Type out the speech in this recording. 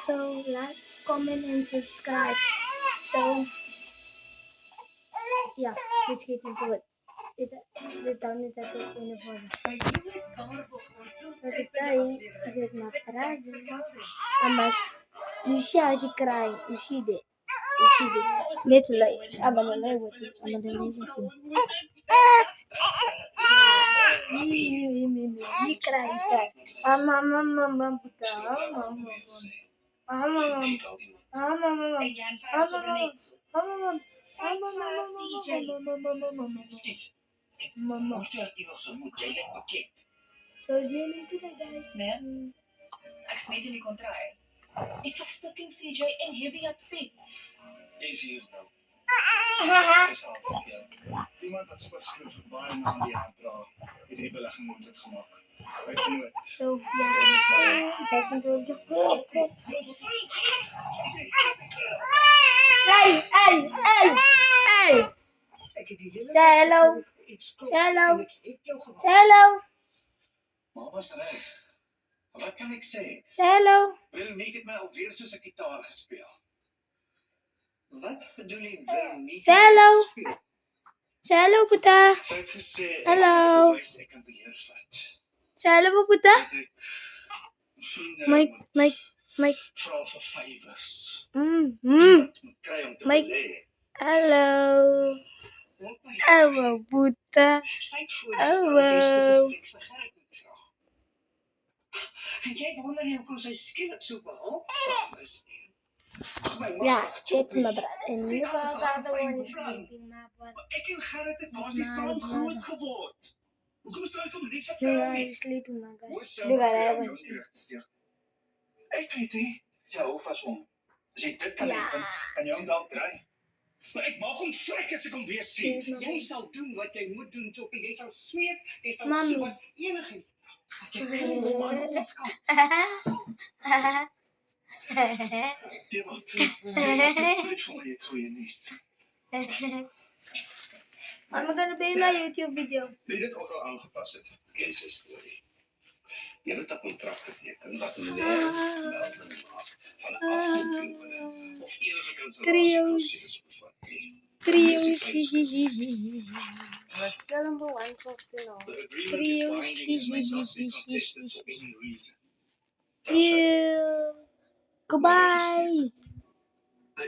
So like, comment and subscribe. So yeah, let's get into it. Dit dan niet dat ik in de vorm. So today is it my parade. Mas you see how she crying. You see that. You see that. Let's like I'm gonna lay with you. I'm gonna lay with you. He cry, he cry. Mama, mama, mama, mama, mama. So it's meaning to that, guys. Ek smeet in die kontra. Ek was fucking CJ en heavy upset. Jy's hier nou. Iemand wat spesifiek vir baie na die hand dra, het die belegging moontlik gemaak. Hy genoot. So yeah, back into the Hey! Say hello. Say hello. Say hello. Maar was reg. Wat kan ek sê? Say hello. Veronique het my alweer soos 'n gitaar gespeel. Wat bedoel jy Veronique? Say hello. Say hello, Puta. Sy het gesê Hello. Ek kan beheer vat. Say hello, Puta. Mike. Vra vir favors. Kry om te Mike. belê. Hello. Hello, Puta. Hello. En jy wonder nie hoekom sy skielik so behulpsaam is nie. Yeah, that's my brother. And look how the other one is sleeping, my brother. Ek en Gerrit het basies saam groot geword. Hoekom sou ek hom lief Look vertel how nie? he's sleeping, my guy. Look at that one. Ek weet nie, sy hou vas hom. As jy dit kan Ja. doen, kan jy hom dalk kry. Maar ek maak hom vrek as ek hom weer sien. Jy sal doen wat jy moet doen, Toppie. Jy sal smeek, jy sal Mami. so wat enigiets. Ek kry hom aan ons kant. Jy mag terug. Jy voel jy goeie nuus. I'm gonna be in my YouTube video. Wie dit ook al aangepas het, ken sy storie. Jy het 'n kontrak geteken wat nie melding maak van 'n afkoopklubbe of enige Trio's. Was still number 150 now. Yeah. Goodbye.